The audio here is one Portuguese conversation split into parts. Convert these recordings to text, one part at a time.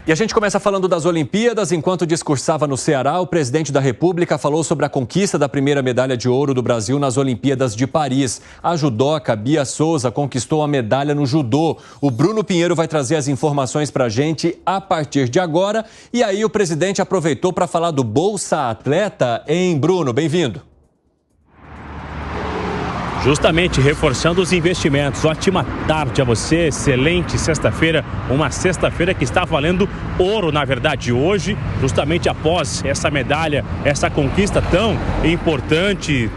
E a gente começa falando das Olimpíadas. Enquanto discursava no Ceará, o presidente da República falou sobre a conquista da primeira medalha de ouro do Brasil nas Olimpíadas de Paris. A judoca Bia Souza conquistou a medalha no judô. O Bruno Pinheiro vai trazer as informações para a gente a partir de agora. E aí o presidente aproveitou para falar do Bolsa Atleta. Hein, Bruno? Bem-vindo. Justamente reforçando os investimentos. Ótima tarde a você, excelente sexta-feira, uma sexta-feira que está valendo ouro, na verdade, hoje, justamente após essa medalha, essa conquista tão importante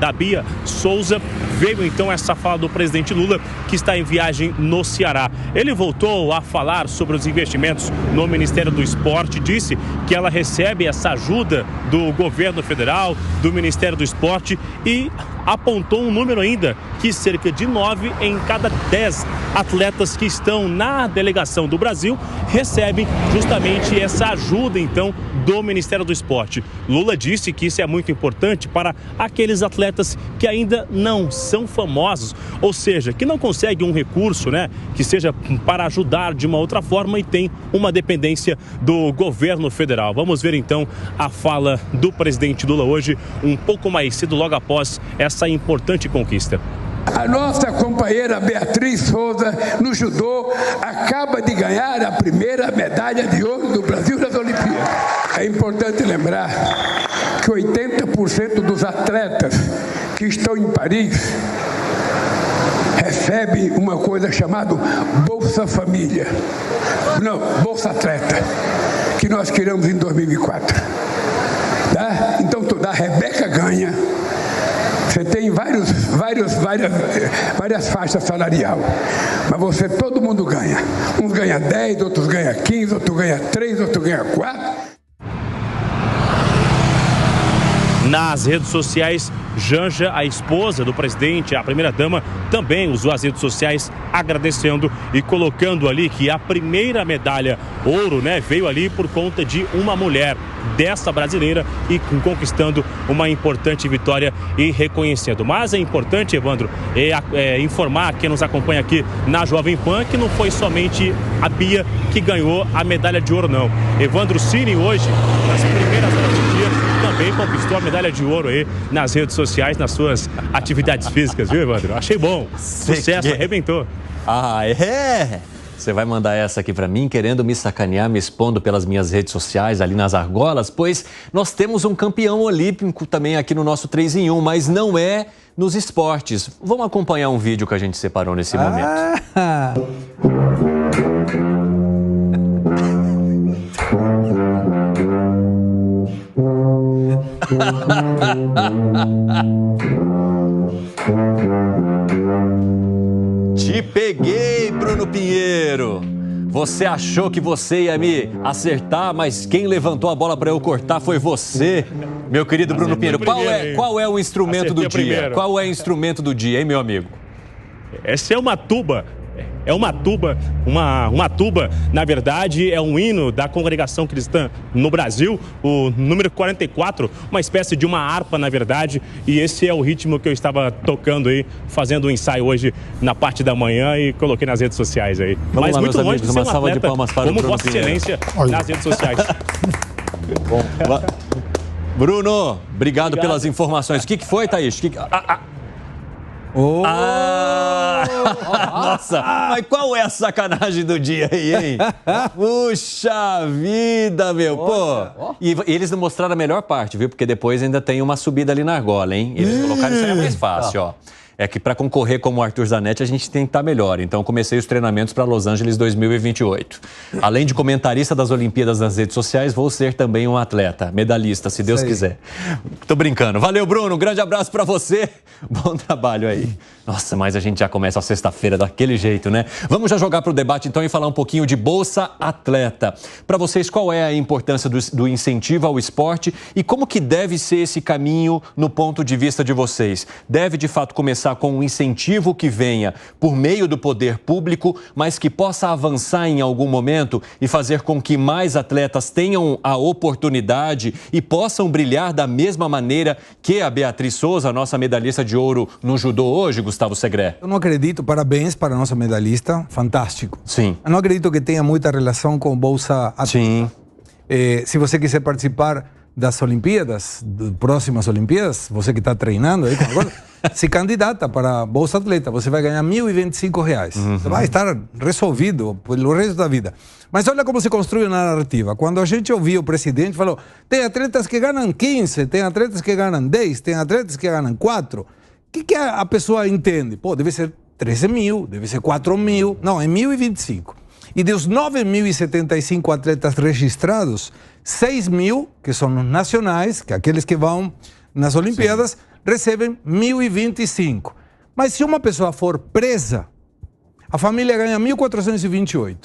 da Bia Souza, veio então essa fala do presidente Lula, que está em viagem no Ceará. Ele voltou a falar sobre os investimentos no Ministério do Esporte, disse que ela recebe essa ajuda do governo federal, do Ministério do Esporte, e apontou um número ainda, que cerca de 9 em cada 10 atletas que estão na delegação do Brasil recebem justamente essa ajuda, então, do Ministério do Esporte. Lula disse que isso é muito importante para aqueles atletas que ainda não são famosos, ou seja, que não conseguem um recurso, né, que seja para ajudar de uma outra forma e tem uma dependência do governo federal. Vamos ver então a fala do presidente Lula hoje, um pouco mais cedo, logo após essa importante conquista. A nossa companheira Beatriz Souza, no judô, acaba de ganhar a primeira medalha de ouro do Brasil nas Olimpíadas. É importante lembrar que 80% dos atletas que estão em Paris recebem uma coisa chamada Bolsa Família. Não, Bolsa Atleta, que nós criamos em 2004. Tá? Então, a Rebeca ganha. Você tem várias faixas salariais, mas todo mundo ganha. Uns ganham 10, outros ganham 15, outros ganham 3, outros ganham 4. Nas redes sociais, Janja, a esposa do presidente, a primeira-dama, também usou as redes sociais agradecendo e colocando ali que a primeira medalha ouro, né, veio ali por conta de uma mulher, dessa brasileira, e conquistando uma importante vitória e reconhecendo. Mas é importante, Evandro, informar quem nos acompanha aqui na Jovem Pan que não foi somente a Bia que ganhou a medalha de ouro, não. Evandro Cini hoje, nas primeiras horas do dia, também conquistou a medalha de ouro aí nas redes sociais, nas suas atividades físicas, viu, Evandro? Achei bom. Sucesso, arrebentou. Ah, é? Você vai mandar essa aqui para mim, querendo me sacanear, me expondo pelas minhas redes sociais, ali nas argolas? Pois nós temos um campeão olímpico também aqui no nosso 3 em 1, mas não é nos esportes. Vamos acompanhar um vídeo que a gente separou nesse momento. Te peguei, Bruno Pinheiro. Você achou que você ia me acertar, mas quem levantou a bola para eu cortar foi você, meu querido Bruno Pinheiro. Qual é o instrumento do dia? Qual é o instrumento do dia, hein, meu amigo? Essa é uma tuba. É uma tuba, na verdade, é um hino da congregação cristã no Brasil, o número 44, uma espécie de uma harpa, na verdade, e esse é o ritmo que eu estava tocando aí, fazendo um ensaio hoje na parte da manhã e coloquei nas redes sociais aí. Vamos Mas lá, muito longe de ser um atleta, como Vossa Excelência nas redes sociais. Bom, Bruno, obrigado pelas informações. O que foi, Thaís? Nossa, mas qual é a sacanagem do dia aí, hein? Puxa vida, meu, pô. E eles não mostraram a melhor parte, viu? Porque depois ainda tem uma subida ali na argola, hein? Eles colocaram isso aí, é mais fácil, ó. É que para concorrer como o Arthur Zanetti, a gente tem que estar melhor. Então, comecei os treinamentos para Los Angeles 2028. Além de comentarista das Olimpíadas nas redes sociais, vou ser também um atleta, medalhista, se Deus quiser. Tô brincando. Valeu, Bruno. Um grande abraço para você. Bom trabalho aí. Nossa, mas a gente já começa a sexta-feira daquele jeito, né? Vamos já jogar para o debate, então, e falar um pouquinho de Bolsa Atleta. Para vocês, qual é a importância do incentivo ao esporte e como que deve ser esse caminho no ponto de vista de vocês? Deve, de fato, começar começar com um incentivo que venha por meio do poder público, mas que possa avançar em algum momento e fazer com que mais atletas tenham a oportunidade e possam brilhar da mesma maneira que a Beatriz Souza, a nossa medalhista de ouro no judô hoje, Gustavo Segré? Eu não acredito, parabéns para a nossa medalhista, fantástico. Sim. Eu não acredito que tenha muita relação com Bolsa Atleta. Sim. Se você quiser participar das Olimpíadas, próximas Olimpíadas, você que está treinando aí, agora, se candidata para Bolsa Atleta, você vai ganhar R$1.025. Você vai estar resolvido pelo resto da vida. Mas olha como se construi uma narrativa. Quando a gente ouviu o presidente, falou, tem atletas que ganham 15, tem atletas que ganham 10, tem atletas que ganham 4. O que a pessoa entende? Pô, deve ser 13 mil, deve ser 4 mil. Não, é 1.025. E dos 9.075 atletas registrados, 6 mil, que são os nacionais, que aqueles que vão nas Olimpíadas, recebem 1.025. Mas se uma pessoa for presa, a família ganha 1.428.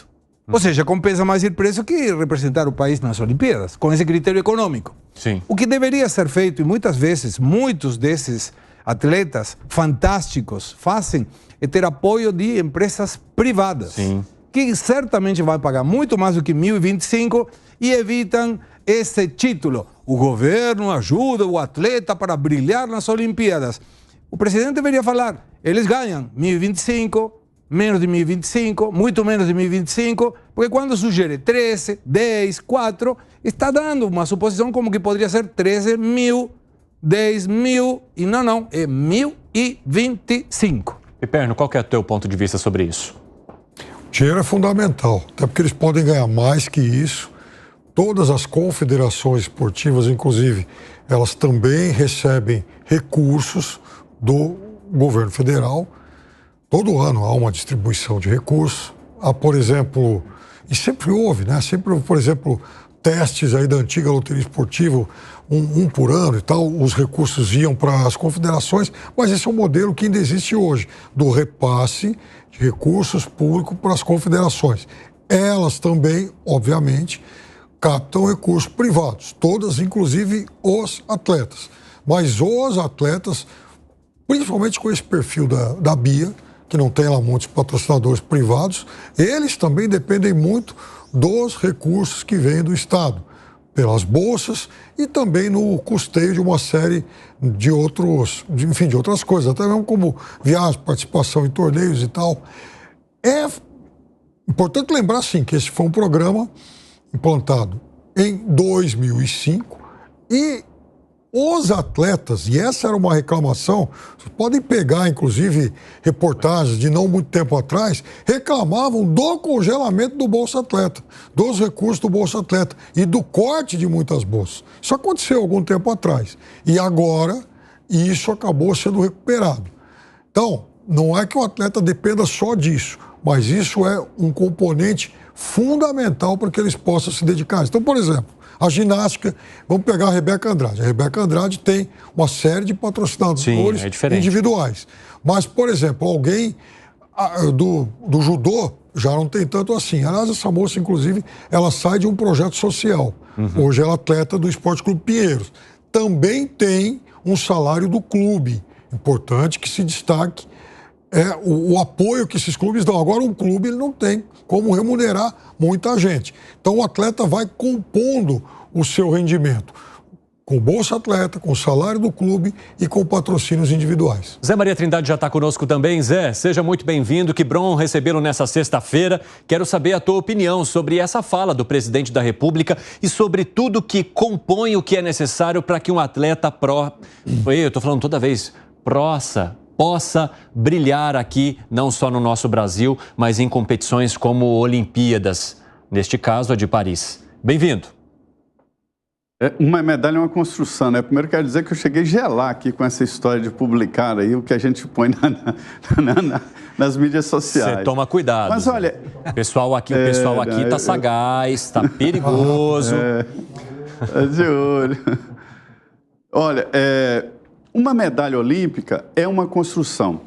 Ou seja, compensa mais ir preso que representar o país nas Olimpíadas, com esse critério econômico. Sim. O que deveria ser feito, e muitas vezes, muitos desses atletas fantásticos fazem, é ter apoio de empresas privadas. Sim. Que certamente vai pagar muito mais do que 1.025 e evitam esse título. O governo ajuda o atleta para brilhar nas Olimpíadas. O presidente deveria falar, eles ganham 1.025, menos de 1.025, muito menos de 1.025, porque quando sugere 13, 10, 4, está dando uma suposição como que poderia ser 13 mil, 10 mil, e não, é 1.025. Piperno, qual que é o teu ponto de vista sobre isso? Dinheiro é fundamental, até porque eles podem ganhar mais que isso. Todas as confederações esportivas, inclusive, elas também recebem recursos do governo federal. Todo ano há uma distribuição de recursos. Há, por exemplo, e sempre houve, né? Sempre houve, por exemplo, testes aí da antiga loteria esportiva, um por ano e tal, os recursos iam para as confederações, mas esse é um modelo que ainda existe hoje, do repasse de recursos públicos para as confederações. Elas também, obviamente, captam recursos privados, todas, inclusive os atletas. Mas os atletas, principalmente com esse perfil da BIA, que não tem lá muitos patrocinadores privados, eles também dependem muito dos recursos que vêm do Estado, pelas bolsas e também no custeio de uma série de outras coisas, até mesmo como viagens, participação em torneios e tal. É importante lembrar, sim, que esse foi um programa implantado em 2005 e os atletas, e essa era uma reclamação, vocês podem pegar, inclusive, reportagens de não muito tempo atrás, reclamavam do congelamento do Bolsa Atleta, dos recursos do Bolsa Atleta e do corte de muitas bolsas. Isso aconteceu algum tempo atrás. E agora, isso acabou sendo recuperado. Então, não é que o atleta dependa só disso, mas isso é um componente fundamental para que eles possam se dedicar. Então, por exemplo, a ginástica, vamos pegar a Rebeca Andrade. A Rebeca Andrade tem uma série de patrocinadores individuais. Mas, por exemplo, alguém do judô já não tem tanto assim. Aliás, essa moça, inclusive, ela sai de um projeto social. Hoje ela é atleta do Esporte Clube Pinheiros. Também tem um salário do clube. Importante que se destaque o apoio que esses clubes dão. Agora, um clube ele não tem como remunerar muita gente. Então, o atleta vai compondo o seu rendimento com o Bolsa Atleta, com o salário do clube e com patrocínios individuais. Zé Maria Trindade já está conosco também. Zé, seja muito bem-vindo. Que bom recebê-lo nessa sexta-feira. Quero saber a tua opinião sobre essa fala do presidente da República e sobre tudo que compõe o que é necessário para que um atleta eu estou falando toda vez, possa brilhar aqui, não só no nosso Brasil, mas em competições como Olimpíadas, neste caso a de Paris. Bem-vindo. Uma medalha é uma construção, né? Primeiro quero dizer que eu cheguei a gelar aqui com essa história de publicar aí o que a gente põe nas mídias sociais. Você toma cuidado. Mas olha... O pessoal aqui tá sagaz, tá perigoso. De olho. Olha, uma medalha olímpica é uma construção.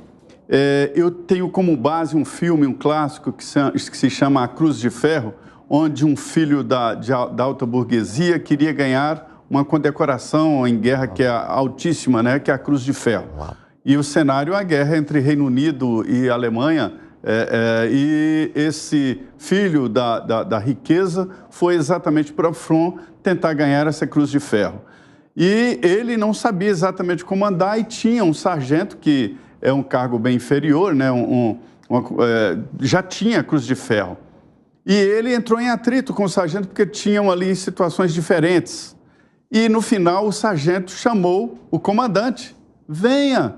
Eu tenho como base um filme, um clássico que se chama A Cruz de Ferro, onde um filho da alta burguesia queria ganhar uma condecoração em guerra que é altíssima, né, que é a Cruz de Ferro. E o cenário é a guerra entre Reino Unido e Alemanha, e esse filho da riqueza foi exatamente para o front tentar ganhar essa Cruz de Ferro. E ele não sabia exatamente como andar e tinha um sargento, que é um cargo bem inferior, né? Já tinha a Cruz de Ferro. E ele entrou em atrito com o sargento porque tinham ali situações diferentes. E no final o sargento chamou o comandante. Venha,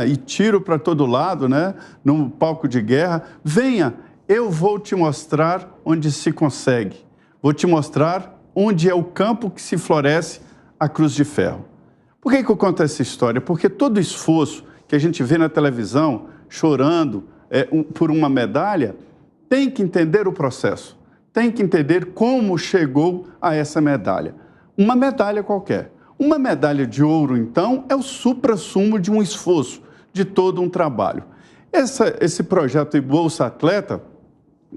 e tiro para todo lado, né? Num palco de guerra. Venha, eu vou te mostrar onde se consegue. Vou te mostrar onde é o campo que se floresce a Cruz de Ferro. Por que eu conto essa história? Porque todo esforço que a gente vê na televisão, chorando por uma medalha, tem que entender o processo, tem que entender como chegou a essa medalha. Uma medalha qualquer. Uma medalha de ouro, então, é o suprassumo de um esforço, de todo um trabalho. Esse projeto de Bolsa Atleta,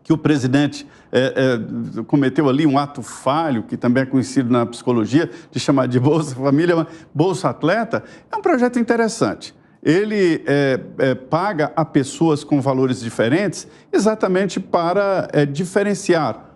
que o presidente cometeu ali um ato falho, que também é conhecido na psicologia, de chamar de Bolsa Família, mas Bolsa Atleta, é um projeto interessante. Ele paga a pessoas com valores diferentes exatamente para diferenciar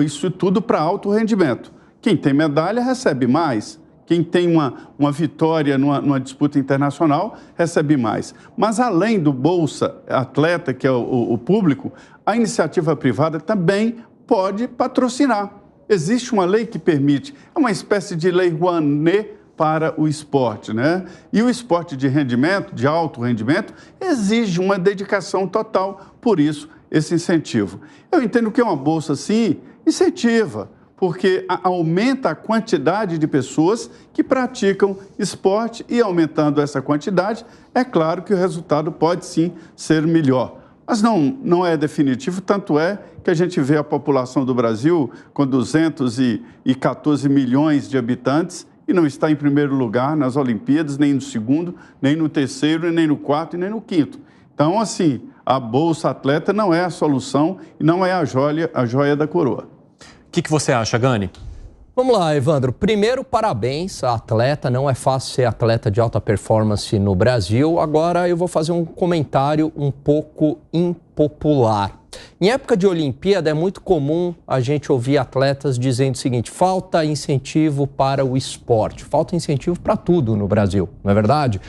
isso tudo para alto rendimento. Quem tem medalha recebe mais, quem tem uma vitória numa disputa internacional recebe mais. Mas além do Bolsa Atleta, que é o público, a iniciativa privada também pode patrocinar. Existe uma lei que permite, é uma espécie de lei Rouanet para o esporte, né? E o esporte de rendimento, de alto rendimento, exige uma dedicação total, por isso esse incentivo. Eu entendo que uma bolsa, sim, incentiva, porque aumenta a quantidade de pessoas que praticam esporte e, aumentando essa quantidade, é claro que o resultado pode, sim, ser melhor. Mas não é definitivo, tanto é que a gente vê a população do Brasil com 214 milhões de habitantes e não está em primeiro lugar nas Olimpíadas, nem no segundo, nem no terceiro, nem no quarto e nem no quinto. Então, assim, a Bolsa Atleta não é a solução e não é a joia da coroa. O que você acha, Gani? Vamos lá, Evandro. Primeiro, parabéns à atleta. Não é fácil ser atleta de alta performance no Brasil. Agora eu vou fazer um comentário um pouco impopular. Em época de Olimpíada é muito comum a gente ouvir atletas dizendo o seguinte: falta incentivo para o esporte. Falta incentivo para tudo no Brasil, não é verdade?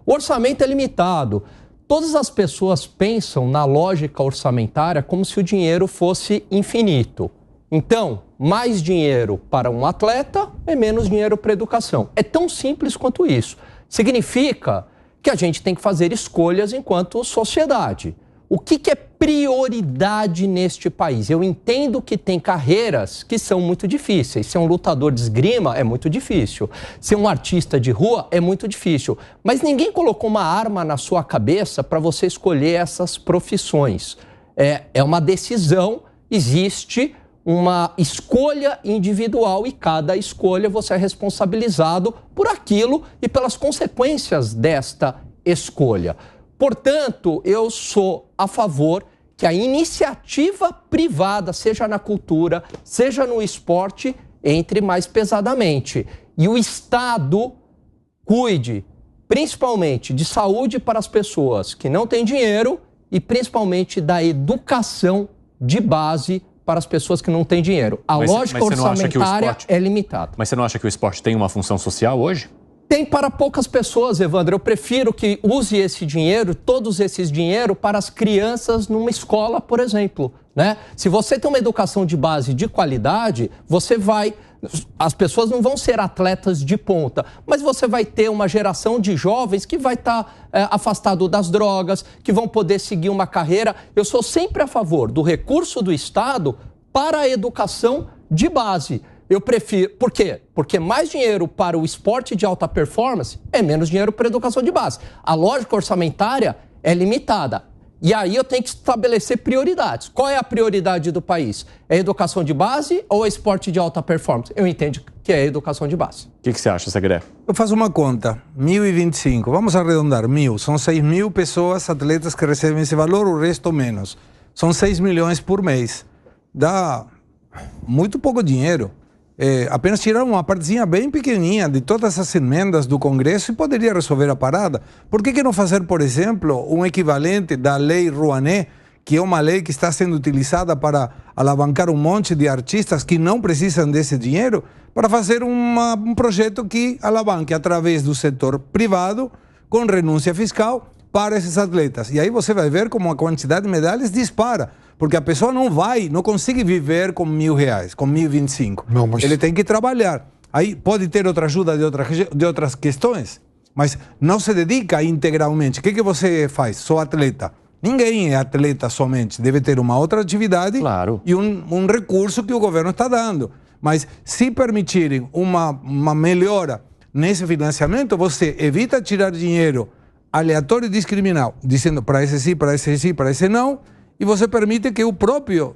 O orçamento é limitado. Todas as pessoas pensam na lógica orçamentária como se o dinheiro fosse infinito. Então, mais dinheiro para um atleta é menos dinheiro para a educação. É tão simples quanto isso. Significa que a gente tem que fazer escolhas enquanto sociedade. O que é prioridade neste país? Eu entendo que tem carreiras que são muito difíceis. Ser um lutador de esgrima é muito difícil. Ser um artista de rua é muito difícil. Mas ninguém colocou uma arma na sua cabeça para você escolher essas profissões. É uma decisão, existe uma escolha individual e cada escolha você é responsabilizado por aquilo e pelas consequências desta escolha. Portanto, eu sou a favor que a iniciativa privada, seja na cultura, seja no esporte, entre mais pesadamente. E o Estado cuide, principalmente, de saúde para as pessoas que não têm dinheiro e principalmente da educação de base para as pessoas que não têm dinheiro. A lógica orçamentária é limitada. Mas você não acha que o esporte tem uma função social hoje? Tem para poucas pessoas, Evandro. Eu prefiro que use esse dinheiro, todos esses dinheiro, para as crianças numa escola, por exemplo, né? Se você tem uma educação de base de qualidade, as pessoas não vão ser atletas de ponta, mas você vai ter uma geração de jovens que vai estar afastado das drogas, que vão poder seguir uma carreira. Eu sou sempre a favor do recurso do Estado para a educação de base. Eu prefiro... Por quê? Porque mais dinheiro para o esporte de alta performance é menos dinheiro para a educação de base. A lógica orçamentária é limitada. E aí eu tenho que estabelecer prioridades. Qual é a prioridade do país? É a educação de base ou é esporte de alta performance? Eu entendo que é a educação de base. O que você acha, Segré? Eu faço uma conta. 1.025. Vamos arredondar. 1.000. São 6.000 pessoas, atletas que recebem esse valor, o resto menos. São 6 milhões por mês. Dá muito pouco dinheiro. apenas tirar uma partezinha bem pequenininha de todas as emendas do Congresso e poderia resolver a parada. Por que não fazer, por exemplo, um equivalente da Lei Rouanet, que é uma lei que está sendo utilizada para alavancar um monte de artistas que não precisam desse dinheiro, para fazer um projeto que alavanque através do setor privado, com renúncia fiscal, para esses atletas. E aí você vai ver como a quantidade de medalhas dispara. Porque a pessoa não consegue viver com R$1.000, com 1.025. Não, mas... Ele tem que trabalhar. Aí pode ter outra ajuda de outras questões, mas não se dedica integralmente. O que você faz? Sou atleta. Ninguém é atleta somente. Deve ter uma outra atividade e um recurso que o governo está dando. Mas se permitirem uma melhora nesse financiamento, você evita tirar dinheiro aleatório e discriminal, dizendo para esse sim, para esse sim, para esse não, e você permite que o próprio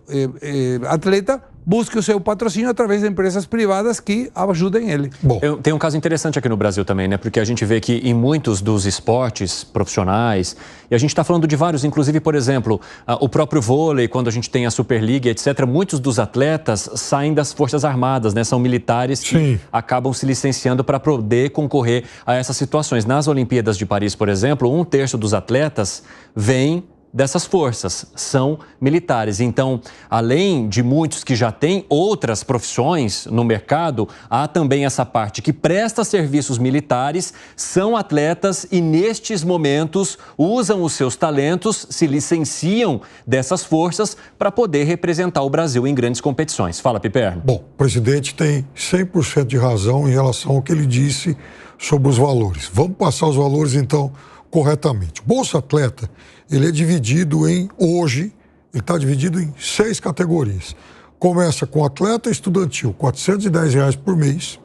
atleta busque o seu patrocínio através de empresas privadas que ajudem ele. Bom, tem um caso interessante aqui no Brasil também, né? Porque a gente vê que em muitos dos esportes profissionais, e a gente está falando de vários, inclusive, por exemplo, o próprio vôlei, quando a gente tem a Superliga, etc., muitos dos atletas saem das Forças Armadas, né? São militares que acabam se licenciando para poder concorrer a essas situações. Nas Olimpíadas de Paris, por exemplo, 1/3 dos atletas vem dessas forças, são militares. Então, além de muitos que já têm outras profissões no mercado, há também essa parte que presta serviços militares, são atletas e nestes momentos usam os seus talentos, se licenciam dessas forças para poder representar o Brasil em grandes competições. Fala, Piperno. Bom, o presidente tem 100% de razão em relação ao que ele disse sobre os valores. Vamos passar os valores, então, corretamente. O Bolsa Atleta, ele é dividido hoje, ele está dividido em 6 categorias. Começa com atleta estudantil, R$410 por mês.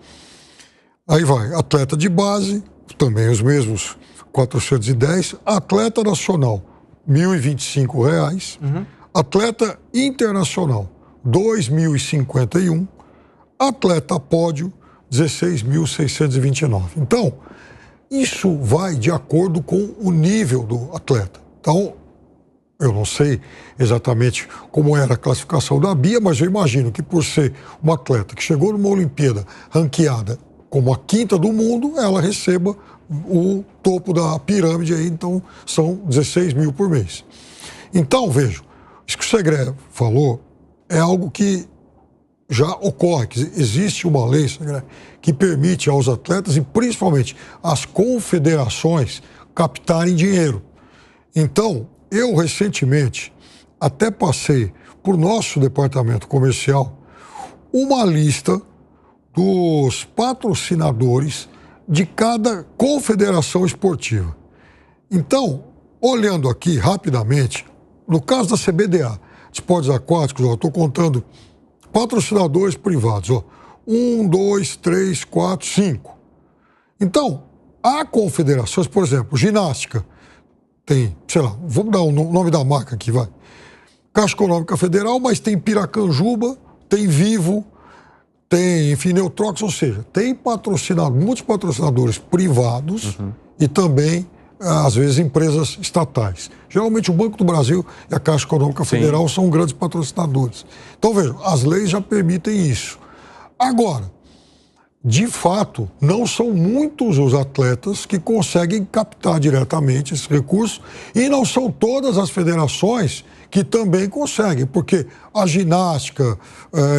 Aí vai atleta de base, também os mesmos 410. Atleta nacional, R$1.025. Atleta internacional, R$2.051. Atleta pódio, R$16.629. Então, isso vai de acordo com o nível do atleta. Então, eu não sei exatamente como era a classificação da Bia, mas eu imagino que por ser uma atleta que chegou numa Olimpíada ranqueada como a 5ª do mundo, ela receba o topo da pirâmide aí, então são 16 mil por mês. Então, vejo, isso que o Segré falou é algo que já ocorre, que existe uma lei, Segré, que permite aos atletas e principalmente às confederações captarem dinheiro. Então, eu recentemente até passei por nosso departamento comercial uma lista dos patrocinadores de cada confederação esportiva. Então, olhando aqui rapidamente, no caso da CBDA, Esportes Aquáticos, eu estou contando patrocinadores privados, 1, 2, 3, 4, 5. Então, há confederações, por exemplo, ginástica, tem, sei lá, vamos dar o nome da marca aqui, vai. Caixa Econômica Federal, mas tem Piracanjuba, tem Vivo, tem, enfim, Neutrox, ou seja, tem muitos patrocinadores privados e também, às vezes, empresas estatais. Geralmente o Banco do Brasil e a Caixa Econômica Federal são grandes patrocinadores. Então, vejam, as leis já permitem isso. Agora, de fato, não são muitos os atletas que conseguem captar diretamente esses recursos e não são todas as federações que também conseguem, porque a ginástica,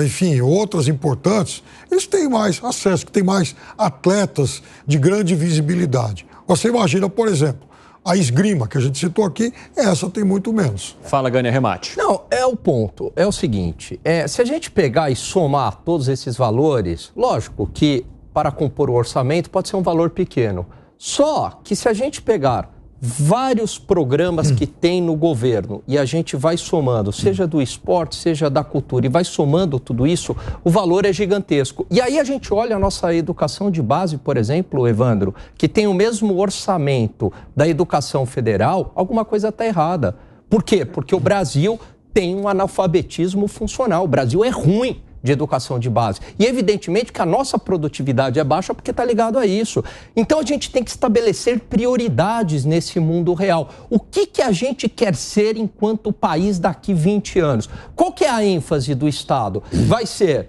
enfim, outras importantes, eles têm mais acesso, que têm mais atletas de grande visibilidade. Você imagina, por exemplo, a esgrima, que a gente citou aqui, essa tem muito menos. Fala, Gânia, remate. Não, é o ponto. É o seguinte, se a gente pegar e somar todos esses valores, lógico que para compor o orçamento pode ser um valor pequeno. Só que se a gente pegar vários programas que tem no governo e a gente vai somando, seja do esporte, seja da cultura, e vai somando tudo isso, o valor é gigantesco. E aí a gente olha a nossa educação de base, por exemplo, Evandro, que tem o mesmo orçamento da educação federal, alguma coisa está errada. Por quê? Porque o Brasil tem um analfabetismo funcional, o Brasil é ruim de educação de base. E evidentemente que a nossa produtividade é baixa porque está ligado a isso. Então a gente tem que estabelecer prioridades nesse mundo real. O que a gente quer ser enquanto país daqui 20 anos? Qual que é a ênfase do Estado? Vai ser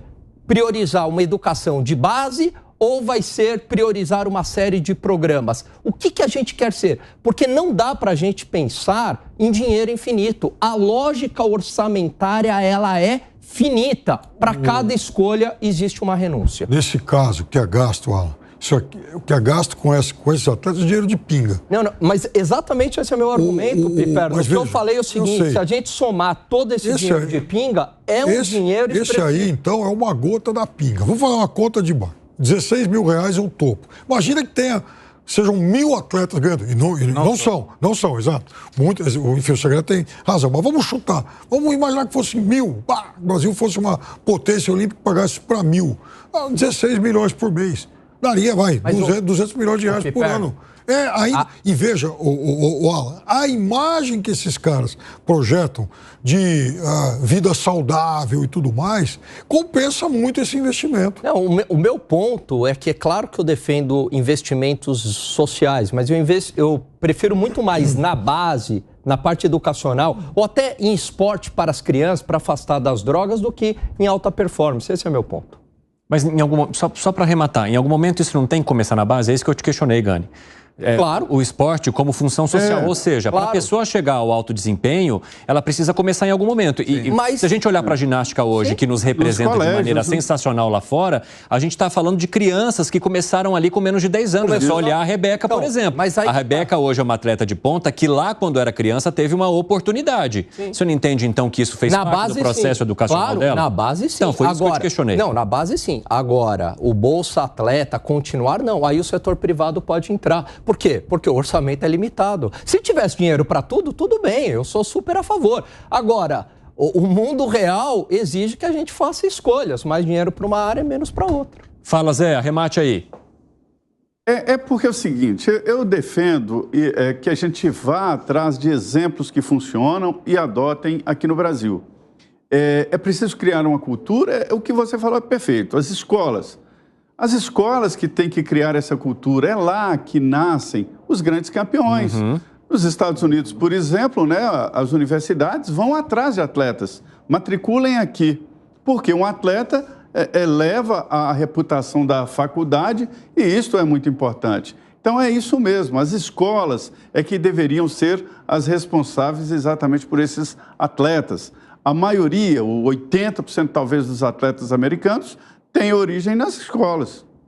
priorizar uma educação de base ou vai ser priorizar uma série de programas? O que a gente quer ser? Porque não dá para a gente pensar em dinheiro infinito. A lógica orçamentária, ela é finita. Para cada escolha existe uma renúncia. Nesse caso, o que é gasto, Alan, isso aqui, o que é gasto com esses atletas é dinheiro de pinga. Não, mas exatamente esse é o meu argumento, Piperno. O que eu falei é o seguinte, se a gente somar todo esse dinheiro de pinga, é um dinheiro expressivo. Esse aí, então, é uma gota da pinga. Vamos fazer uma conta de banco. 16 mil reais é o topo. Imagina que sejam 1.000 atletas ganhando. E não são, exato. Enfim, o segredo tem razão. Mas vamos chutar. Vamos imaginar que fosse 1.000. O Brasil fosse uma potência olímpica que pagasse para 1.000. 16 milhões por mês. Daria, 200 milhões de reais por ano. E veja, Alan, a imagem que esses caras projetam de vida saudável e tudo mais, compensa muito esse investimento. Não, o meu ponto é que é claro que eu defendo investimentos sociais, mas eu prefiro muito mais na base, na parte educacional, ou até em esporte para as crianças, para afastar das drogas, do que em alta performance. Esse é o meu ponto. Mas só para arrematar, em algum momento isso não tem que começar na base? É isso que eu te questionei, Gani. Claro. O esporte como função social, ou seja, claro. para a pessoa chegar ao alto desempenho, ela precisa começar em algum momento. Mas se a gente olhar para a ginástica hoje, que nos representa de maneira sensacional lá fora, a gente está falando de crianças que começaram ali com menos de 10 anos. É só olhar a Rebeca, por exemplo. A Rebeca hoje é uma atleta de ponta que lá, quando era criança, teve uma oportunidade. Você não entende, então, que isso fez parte do processo educacional dela? Na base, sim. Então, foi isso que eu te questionei. Não, na base, sim. Agora, o Bolsa Atleta continuar, não. Aí o setor privado pode entrar. Por quê? Porque o orçamento é limitado. Se tivesse dinheiro para tudo, tudo bem, eu sou super a favor. Agora, o mundo real exige que a gente faça escolhas. Mais dinheiro para uma área, menos para outra. Fala, Zé, arremate aí. Porque é o seguinte, eu defendo que a gente vá atrás de exemplos que funcionam e adotem aqui no Brasil. É preciso criar uma cultura, o que você falou é perfeito, as escolas que têm que criar essa cultura, é lá que nascem os grandes campeões. Nos Estados Unidos, por exemplo, né, as universidades vão atrás de atletas, matriculem aqui, porque um atleta eleva a reputação da faculdade e isso é muito importante. Então é isso mesmo, as escolas é que deveriam ser as responsáveis exatamente por esses atletas. A maioria, o 80% talvez dos atletas americanos, tem origem nas escolas.